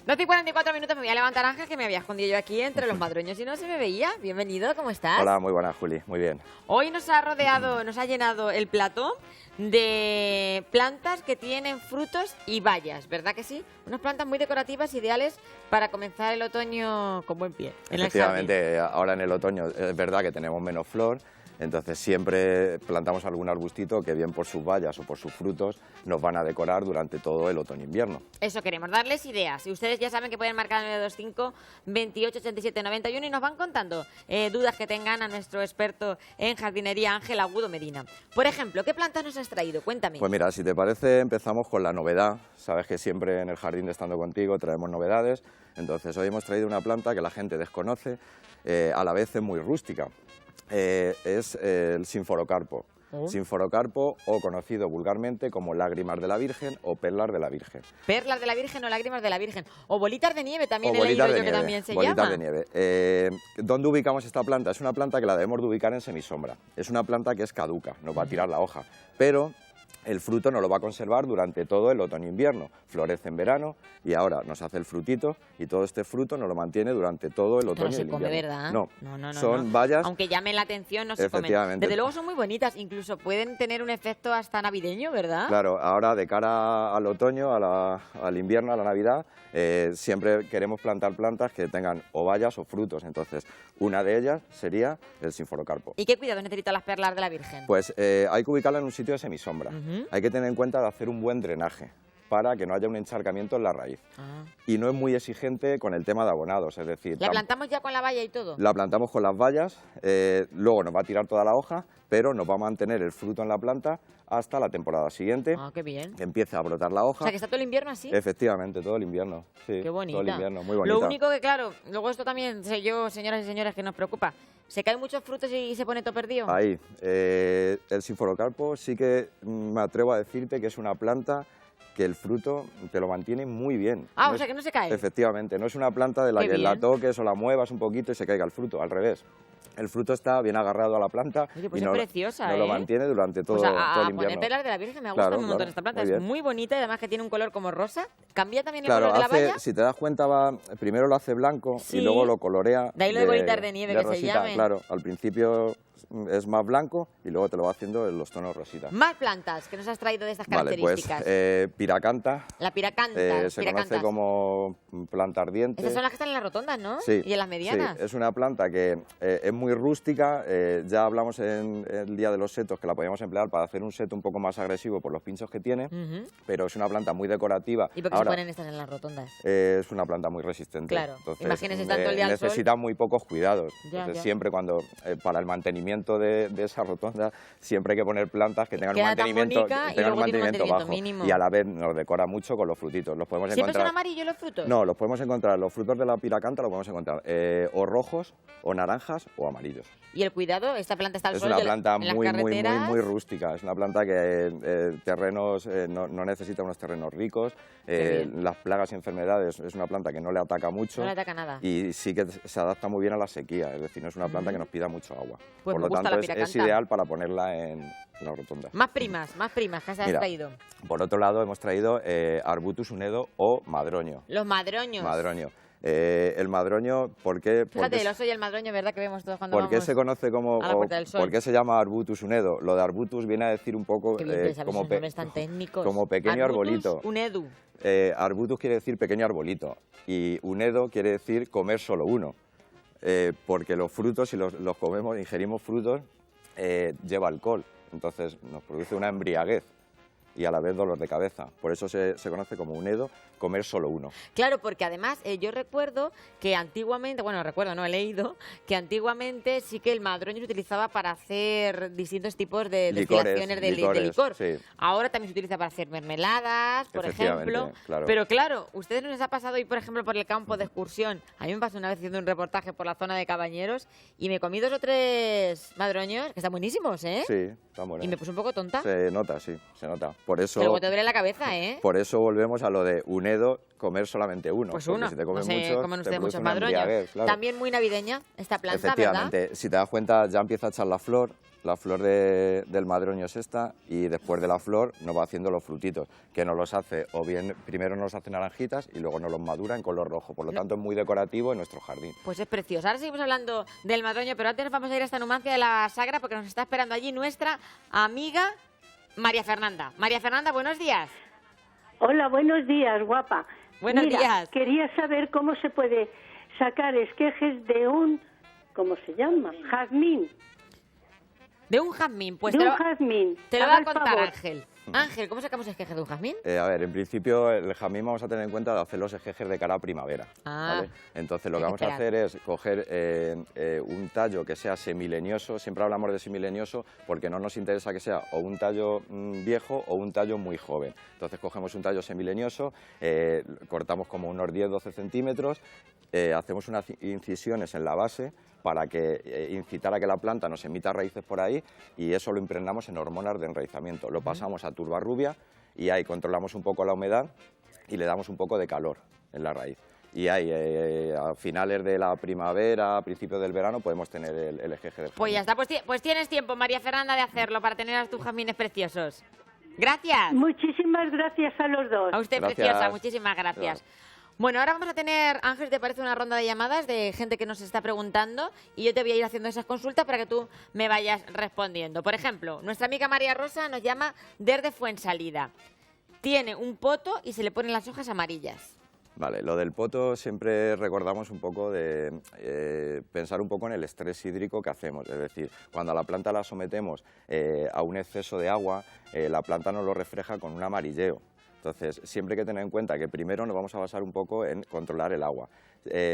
12:44 minutos, me voy a levantar, Ángel, que me había escondido yo aquí entre los madroños y no se me veía. Bienvenido, ¿cómo estás? Hola, muy buenas, Juli, muy bien. Hoy nos ha llenado el plató de plantas que tienen frutos y bayas, ¿verdad que sí? Unas plantas muy decorativas, ideales para comenzar el otoño con buen pie. Efectivamente, ahora en el otoño es verdad que tenemos menos flor, entonces siempre plantamos algún arbustito que bien por sus bayas o por sus frutos nos van a decorar durante todo el otoño-invierno. Eso queremos, darles ideas. Y ustedes ya saben que pueden marcar el 925 28 87 91 y nos van contando dudas que tengan a nuestro experto en jardinería, Ángel Agudo Medina. Por ejemplo, ¿qué plantas nos has traído? Cuéntame. Pues mira, si te parece, empezamos con la novedad. Sabes que siempre en el jardín de Estando Contigo traemos novedades. Entonces hoy hemos traído una planta que la gente desconoce, a la vez es muy rústica. Es el sinforocarpo. Sinforocarpo, o conocido vulgarmente como lágrimas de la Virgen o perlas de la Virgen. Perlas de la Virgen o lágrimas de la Virgen. O bolitas de nieve también he leído yo que también se llama. Bolitas de nieve. ¿Dónde ubicamos esta planta? Es una planta que la debemos de ubicar en semisombra. Es una planta que es caduca, nos va a tirar la hoja, pero el fruto nos lo va a conservar durante todo el otoño-invierno. Florece en verano y ahora nos hace el frutito y todo este fruto nos lo mantiene durante todo el otoño y el invierno. No se come, ¿verdad? No, son bayas. Aunque llamen la atención, no se comen. Desde luego son muy bonitas, incluso pueden tener un efecto hasta navideño, ¿verdad? Claro, ahora de cara al otoño, al invierno, a la Navidad, siempre queremos plantar plantas que tengan o bayas o frutos. Entonces, una de ellas sería el sinforocarpo. ¿Y qué cuidados necesitan las perlas de la Virgen? Pues hay que ubicarla en un sitio de semisombra. Hay que tener en cuenta de hacer un buen drenaje para que no haya un encharcamiento en la raíz. Y no es muy exigente con el tema de abonados, es decir... ¿La plantamos ya con la valla y todo? La plantamos con las vallas, luego nos va a tirar toda la hoja, pero nos va a mantener el fruto en la planta hasta la temporada siguiente. Ah, qué bien. Que empiece a brotar la hoja. O sea, que está todo el invierno así. Efectivamente, todo el invierno. Sí, qué bonita. Todo el invierno, muy bonita. Lo único que, claro, luego esto también sé yo, señoras y señores, que nos preocupa. ¿Se caen muchos frutos y se pone todo perdido? Ahí, el sinforocarpo sí que me atrevo a decirte que es una planta que el fruto te lo mantiene muy bien. Ah, o sea que no se cae. Efectivamente, no es una planta de la que la toques o la muevas un poquito y se caiga el fruto, al revés. El fruto está bien agarrado a la planta. Oye, pues y es preciosa, lo mantiene durante todo, todo el invierno. Poner perlas de la Virgen me ha gustado un montón esta planta. Es muy bonita y además que tiene un color como rosa. ¿Cambia también el color de la valla? Si te das cuenta, primero lo hace blanco y luego lo colorea. De ahí lo de bolitas de nieve, que rosita, se llame. Claro, al principio es más blanco y luego te lo va haciendo en los tonos rosita. Más plantas que nos has traído de estas características. Pues piracanta. La piracanta. Se conoce como planta ardiente. Estas son las que están en las rotondas, ¿no? Sí. Y en las medianas. Sí, es una planta que es muy rústica. Ya hablamos en el día de los setos que la podíamos emplear para hacer un seto un poco más agresivo por los pinchos que tiene, pero es una planta muy decorativa. ¿Y por qué se ponen estas en las rotondas? Es una planta muy resistente. Claro. Entonces, imagínense estando todo el día al sol. Necesita muy pocos cuidados. Entonces, ya. siempre cuando para el mantenimiento de esa rotonda siempre hay que poner plantas que tengan un mantenimiento, bajo mínimo. Y a la vez nos decora mucho con los frutitos. Los podemos ¿Siempre encontrar... son amarillos los frutos? No, los podemos encontrar, los frutos de la piracanta los podemos encontrar o rojos, o naranjas, o amarillos. ¿Y el cuidado? ¿Esta planta está al sol? Es una planta muy rústica. Es una planta que terrenos no necesita unos terrenos ricos. Las plagas y enfermedades es una planta que no le ataca mucho. No le ataca nada. Y sí que se adapta muy bien a la sequía. Es decir, no es una planta que nos pida mucho agua. Pues por lo tanto, es ideal para ponerla en la rotonda. Más primas, ¿qué has traído? Por otro lado, hemos traído Arbutus unedo o madroño. Los madroños. Madroño. El madroño, ¿por qué? Fíjate, el oso y el madroño, ¿verdad? Que vemos todos cuando vamos. ¿Por qué se conoce como, a la Puerta del Sol? ¿Por qué se llama Arbutus unedo? Lo de Arbutus viene a decir un poco como pequeño arbolito. Unedu. Arbutus quiere decir pequeño arbolito y unedo quiere decir comer solo uno. Porque los frutos, si los comemos, ingerimos frutos, lleva alcohol. Entonces nos produce una embriaguez y a la vez dolor de cabeza. Por eso se conoce como unedo, comer solo uno. Claro, porque además yo recuerdo que antiguamente, he leído, que antiguamente sí que el madroño se utilizaba para hacer distintos tipos de destilaciones de licor. Sí. Ahora también se utiliza para hacer mermeladas, por ejemplo. Claro. Pero claro, ustedes no les ha pasado ir, por ejemplo, por el campo de excursión. A mí me pasó una vez haciendo un reportaje por la zona de Cabañeros y me comí 2 o 3 madroños, que están buenísimos, ¿eh? Sí, están buenos. Y me puse un poco tonta. Se nota, sí, se nota. por eso... Que luego te duele la cabeza, ¿eh? Por eso volvemos a lo de Unedo, comer solamente uno. Pues porque uno. si te comes No sé, muchos, comen te ustedes produce muchos una madroños. embriaguez, claro. También muy navideña esta planta, Efectivamente, ¿verdad? si te das cuenta ya empieza a echar la flor del madroño es esta, y después de la flor nos va haciendo los frutitos, que nos los hace, o bien primero nos hace naranjitas y luego nos los madura en color rojo, por lo tanto es muy decorativo en nuestro jardín. Pues es precioso. Ahora seguimos hablando del madroño, pero antes vamos a ir hasta Numancia de la Sagra porque nos está esperando allí nuestra amiga María Fernanda. María Fernanda, buenos días. Hola, buenos días, guapa. Buenos Mira, días. Quería saber cómo se puede sacar esquejes de un, ¿cómo se llama? Jazmín. De un jazmín, pues de te un lo jazmín. voy a Haga el contar, favor. Ángel. Ángel, ¿cómo sacamos esquejes de un jazmín? A ver, en principio el jazmín vamos a tener en cuenta de hacer los esquejes de cara a primavera. Ah. ¿Vale? Entonces lo Hay que que vamos a esperar. hacer es coger un tallo que sea semileñoso, siempre hablamos de semileñoso porque no nos interesa que sea o un tallo viejo o un tallo muy joven. Entonces cogemos un tallo semileñoso, cortamos como unos 10-12 centímetros, hacemos unas incisiones en la base para que incitar a que la planta nos emita raíces por ahí, y eso lo impregnamos en hormonas de enraizamiento. Lo pasamos a turba rubia y ahí controlamos un poco la humedad y le damos un poco de calor en la raíz. Y ahí, a finales de la primavera, a principios del verano, podemos tener el esqueje del jazmín. Pues ya está, pues tienes tiempo, María Fernanda, de hacerlo para tener a tus jazmines preciosos. Gracias. Muchísimas gracias a los dos. A usted, Gracias. preciosa, muchísimas gracias. Bueno, ahora vamos a tener, Ángel, ¿te parece una ronda de llamadas de gente que nos está preguntando? Y yo te voy a ir haciendo esas consultas para que tú me vayas respondiendo. Por ejemplo, nuestra amiga María Rosa nos llama desde Fuensalida. Tiene un poto y se le ponen las hojas amarillas. Vale, lo del poto siempre recordamos un poco de pensar un poco en el estrés hídrico que hacemos. Es decir, cuando a la planta la sometemos a un exceso de agua, la planta nos lo refleja con un amarilleo. Entonces, siempre hay que tener en cuenta que primero nos vamos a basar un poco en controlar el agua.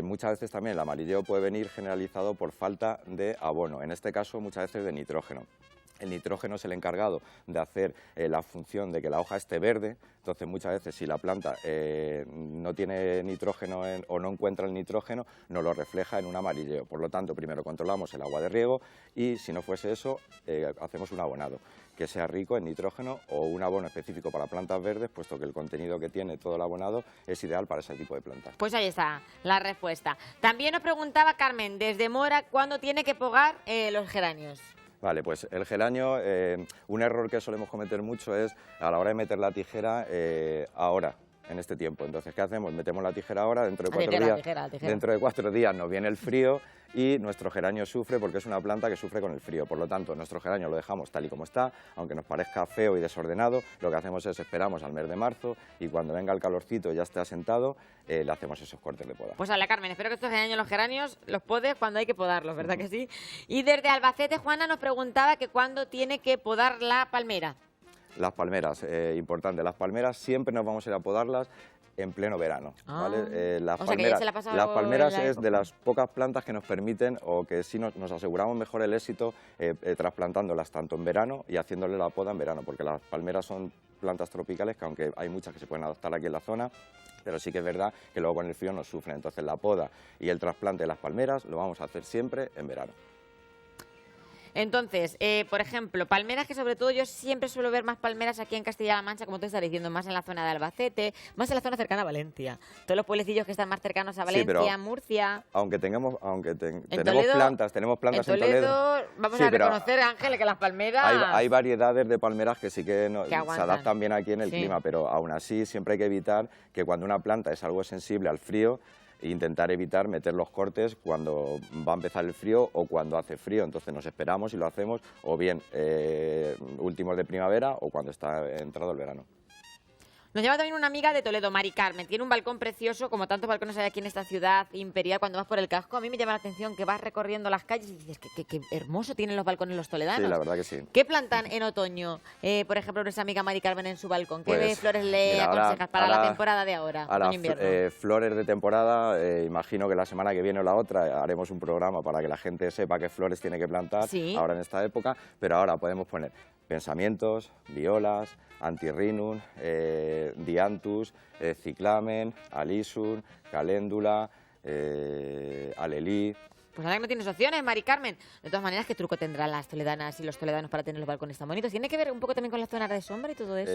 Muchas veces también el amarilleo puede venir generalizado por falta de abono, en este caso muchas veces de nitrógeno. El nitrógeno es el encargado de hacer la función de que la hoja esté verde, entonces muchas veces si la planta no tiene nitrógeno o no encuentra el nitrógeno, nos lo refleja en un amarilleo. Por lo tanto, primero controlamos el agua de riego y si no fuese eso, hacemos un abonado que sea rico en nitrógeno o un abono específico para plantas verdes, puesto que el contenido que tiene todo el abonado es ideal para ese tipo de plantas. Pues ahí está la respuesta. También nos preguntaba Carmen, desde Mora, ¿cuándo tiene que pogar los geranios? Vale, pues el geranio, un error que solemos cometer mucho es a la hora de meter la tijera ahora, en este tiempo. Entonces, ¿qué hacemos? Metemos la tijera ahora, dentro de 4 días nos viene el frío y nuestro geranio sufre porque es una planta que sufre con el frío. Por lo tanto, nuestro geranio lo dejamos tal y como está, aunque nos parezca feo y desordenado, lo que hacemos es esperamos al mes de marzo y cuando venga el calorcito y ya esté asentado, le hacemos esos cortes de poda. Pues a la Carmen, espero que estos geranios, los geranios, los podes cuando hay que podarlos, ¿verdad que sí? Y desde Albacete, Juana nos preguntaba que cuándo tiene que podar la palmera. Las palmeras, importante, las palmeras siempre nos vamos a ir a podarlas en pleno verano, ¿vale? Las palmeras es de las pocas plantas que nos permiten o que sí nos aseguramos mejor el éxito trasplantándolas tanto en verano y haciéndole la poda en verano, porque las palmeras son plantas tropicales que aunque hay muchas que se pueden adaptar aquí en la zona, pero sí que es verdad que luego con el frío nos sufren. Entonces la poda y el trasplante de las palmeras lo vamos a hacer siempre en verano. Entonces, por ejemplo, palmeras que sobre todo yo siempre suelo ver más palmeras aquí en Castilla-La Mancha, como te estás diciendo, más en la zona de Albacete, más en la zona cercana a Valencia. Todos los pueblecillos que están más cercanos a Valencia, sí, Murcia. Aunque tenemos plantas en Toledo. Vamos a reconocer, Ángel, que las palmeras... Hay variedades de palmeras que sí que se adaptan bien aquí en el clima, pero aún así siempre hay que evitar que cuando una planta es algo sensible al frío, intentar evitar meter los cortes cuando va a empezar el frío o cuando hace frío. Entonces nos esperamos y lo hacemos o bien últimos de primavera o cuando está entrado el verano. Nos llama también una amiga de Toledo, Mari Carmen. Tiene un balcón precioso, como tantos balcones hay aquí en esta ciudad imperial. Cuando vas por el casco, a mí me llama la atención que vas recorriendo las calles y dices que hermoso tienen los balcones los toledanos. Sí, la verdad que sí. ¿Qué plantan en otoño, por ejemplo, nuestra amiga Mari Carmen en su balcón? ¿Qué Pues, flores le aconsejas para la temporada de ahora, otoño-invierno? Flores de temporada, imagino que la semana que viene o la otra haremos un programa para que la gente sepa qué flores tiene que plantar ahora en esta época, pero ahora podemos poner pensamientos, violas, antirrinum, dianthus, ciclamen, alisum, caléndula, alelí. Pues nada, que no tienes opciones, Mari Carmen. De todas maneras, ¿qué truco tendrán las toledanas y los toledanos para tener los balcones tan bonitos? ¿Tiene que ver un poco también con las zonas de sombra y todo eso?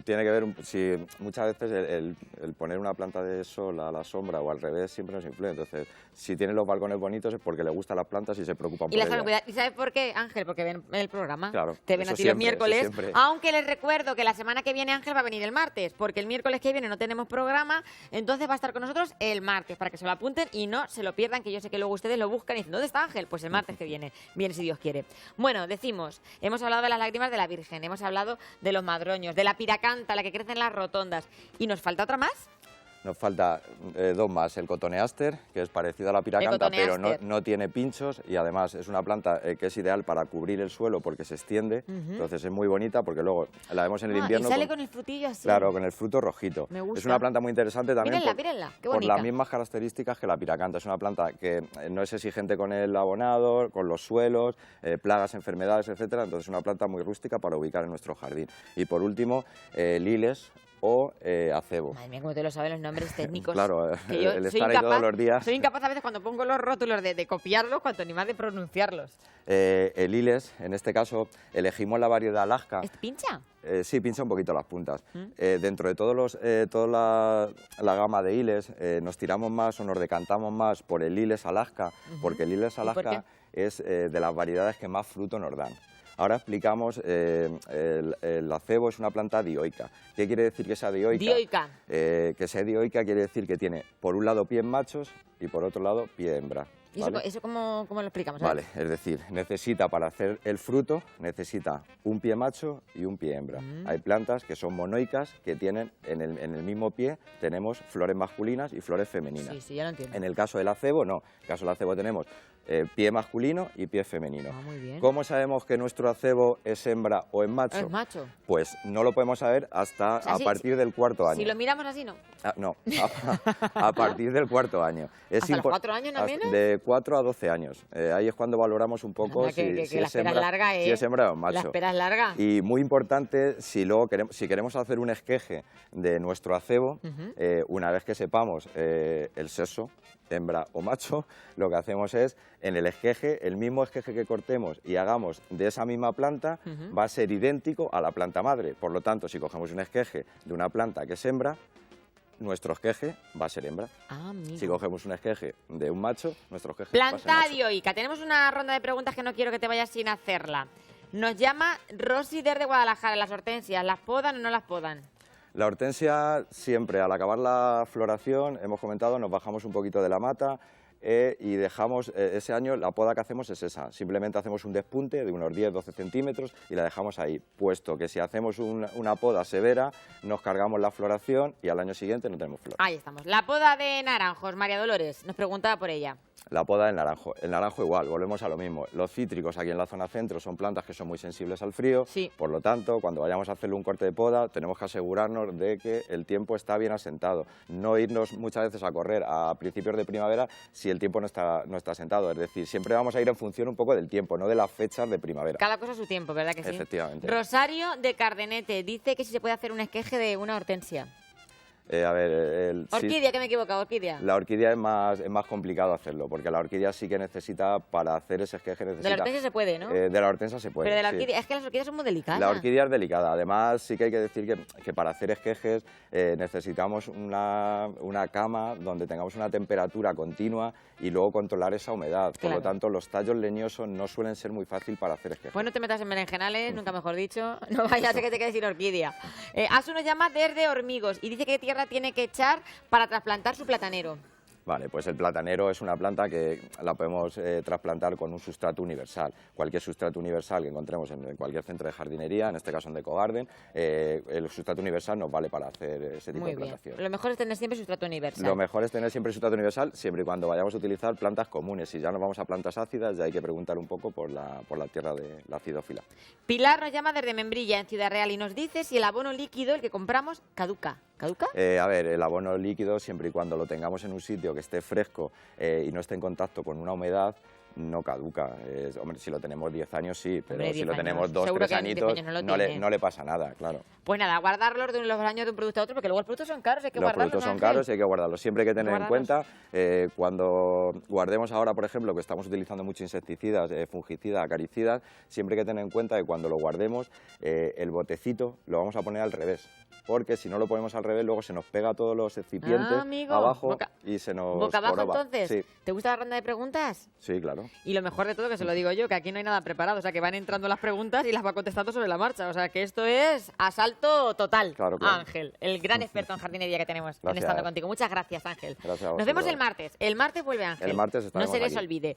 Tiene que ver, sí, muchas veces el poner una planta de sol a la sombra o al revés siempre nos influye. Entonces, si tienen los balcones bonitos es porque les gustan las plantas y se preocupan por ellas. ¿Y sabes por qué, Ángel? Porque ven el programa. Claro, te ven a eso ti los siempre, eso miércoles. siempre. Aunque les recuerdo que la semana que viene Ángel va a venir el martes, porque el miércoles que viene no tenemos programa, entonces va a estar con nosotros el martes, para que se lo apunten y no se lo pierdan, que yo sé que luego ustedes lo buscan y dicen, ¿dónde está Ángel? Pues el martes que viene si Dios quiere. Bueno, decimos, hemos hablado de las lágrimas de la Virgen, hemos hablado de los madroños, de la piracanta, la que crece en las rotondas. ¿Y nos falta otra más? Nos falta dos más, el cotoneaster, que es parecido a la piracanta, pero no tiene pinchos y además es una planta que es ideal para cubrir el suelo porque se extiende, entonces es muy bonita porque luego la vemos en el invierno. Y sale con el frutillo así. Claro, con el fruto rojito. Me gusta. Es una planta muy interesante también mírenla, qué por bonita. las mismas características que la piracanta. Es una planta que no es exigente con el abonado, con los suelos, plagas, enfermedades, etcétera. Entonces es una planta muy rústica para ubicar en nuestro jardín. Y por último, liles o acebo. Madre mía, cómo te lo saben los nombres técnicos. Claro, que yo el estar ahí todos los días. Soy incapaz a veces cuando pongo los rótulos de copiarlos, cuanto ni más de pronunciarlos. El liles, en este caso, elegimos la variedad Alaska. ¿Pincha? Sí, pincha un poquito las puntas. Dentro de toda la gama de liles, nos tiramos más o nos decantamos más por el liles Alaska, porque el liles Alaska es de las variedades que más fruto nos dan. Ahora explicamos, el acebo es una planta dioica. ¿Qué quiere decir que sea dioica? Dioica. Que sea dioica quiere decir que tiene por un lado pies machos y por otro lado pie hembra. ¿Vale? ¿Eso cómo lo explicamos? Vale, es decir, necesita para hacer el fruto, necesita un pie macho y un pie hembra. Hay plantas que son monoicas, que tienen en el mismo pie tenemos flores masculinas y flores femeninas. Sí, ya lo entiendo. En el caso del acebo, no. En el caso del acebo tenemos pie masculino y pie femenino. Muy bien. ¿Cómo sabemos que nuestro acebo es hembra o es macho? Es macho. Pues no lo podemos saber hasta a partir del cuarto año. Si lo miramos así, no. No, a partir del cuarto año. ¿Hasta los 4 años, no menos? De 4 a 12 años. Ahí es cuando valoramos un poco si es hembra o macho. La espera es larga. Y muy importante, si queremos hacer un esqueje de nuestro acebo, una vez que sepamos el sexo, hembra o macho, lo que hacemos es, en el esqueje, el mismo esqueje que cortemos y hagamos de esa misma planta, va a ser idéntico a la planta madre. Por lo tanto, si cogemos un esqueje de una planta que es hembra, nuestro esqueje va a ser hembra. Si cogemos un esqueje de un macho, nuestro esqueje va a ser macho. Planta dioica. Tenemos una ronda de preguntas que no quiero que te vayas sin hacerla. Nos llama Rosy desde Guadalajara. ¿Las hortensias las podan o no las podan? La hortensia siempre, al acabar la floración, hemos comentado, nos bajamos un poquito de la mata y dejamos, ese año la poda que hacemos es esa, simplemente hacemos un despunte de unos 10-12 centímetros y la dejamos ahí, puesto que si hacemos una poda severa, nos cargamos la floración y al año siguiente no tenemos flor. Ahí estamos. La poda de naranjos, María Dolores, nos preguntaba por ella. La poda del naranjo. El naranjo igual, volvemos a lo mismo. Los cítricos aquí en la zona centro son plantas que son muy sensibles al frío, por lo tanto, cuando vayamos a hacerle un corte de poda, tenemos que asegurarnos de que el tiempo está bien asentado. No irnos muchas veces a correr a principios de primavera si el tiempo no está asentado. Es decir, siempre vamos a ir en función un poco del tiempo, no de las fechas de primavera. Cada cosa a su tiempo, ¿verdad que sí? Efectivamente. Rosario de Cardenete dice que si se puede hacer un esqueje de una hortensia. Orquídea, que me he equivocado, orquídea. La orquídea es más complicado hacerlo, porque la orquídea sí que necesita, para hacer ese esqueje necesita... De la hortensia se puede, ¿no? De la hortensia se puede, Pero de la orquídea, es que las orquídeas son muy delicadas. La orquídea es delicada, además sí que hay que decir que para hacer esquejes necesitamos una cama donde tengamos una temperatura continua y luego controlar esa humedad. Por lo tanto, los tallos leñosos no suelen ser muy fácil para hacer esquejes. Pues no te metas en berenjenales, nunca mejor dicho, no vaya a ser que te quedes sin orquídea. Asu nos llama desde Hormigos y dice que tierra tiene que echar para trasplantar su platanero. Vale, pues el platanero es una planta que la podemos trasplantar con un sustrato universal. Cualquier sustrato universal que encontremos en cualquier centro de jardinería, en este caso en Decogarden, el sustrato universal nos vale para hacer ese tipo de plantación. Lo mejor es tener siempre sustrato universal. Lo mejor es tener siempre sustrato universal, siempre y cuando vayamos a utilizar plantas comunes. Si ya nos vamos a plantas ácidas, ya hay que preguntar un poco por la tierra de la acidófila. Pilar nos llama desde Membrilla, en Ciudad Real, y nos dice si el abono líquido, el que compramos, caduca. ¿Caduca? A ver, el abono líquido, siempre y cuando lo tengamos en un sitio que esté fresco y no esté en contacto con una humedad, no caduca. Hombre, si lo tenemos 10 años, sí, pero Hombre, si 10 lo tenemos años. 2, Seguro 3 que en 10 añitos, años no lo no tiene. le pasa nada, claro. Pues nada, guardarlos de los años de un producto a otro, porque luego los productos son caros, hay que Los guardarlos. productos son Ángel. caros y hay que guardarlos. Siempre hay que tener en Guardarlos. cuenta, cuando guardemos ahora, por ejemplo, que estamos utilizando muchos insecticidas, fungicidas, acaricidas, siempre hay que tener en cuenta que cuando lo guardemos, el botecito lo vamos a poner al revés. Porque si no lo ponemos al revés, luego se nos pega todos los excipientes Amigo. abajo y se nos Boca abajo, joroba. entonces. Sí, ¿Te gusta la ronda de preguntas? sí, claro. Y lo mejor de todo, que se lo digo yo, que aquí no hay nada preparado. O sea, que van entrando las preguntas y las va contestando sobre la marcha. O sea, que esto es asalto total. Claro, claro. Ángel, el gran experto en jardinería que tenemos en Gracias. Estando Contigo. Muchas gracias, Ángel. Gracias a Nos vemos vosotros. el martes. El martes vuelve Ángel. El martes No estaremos se les aquí. olvide.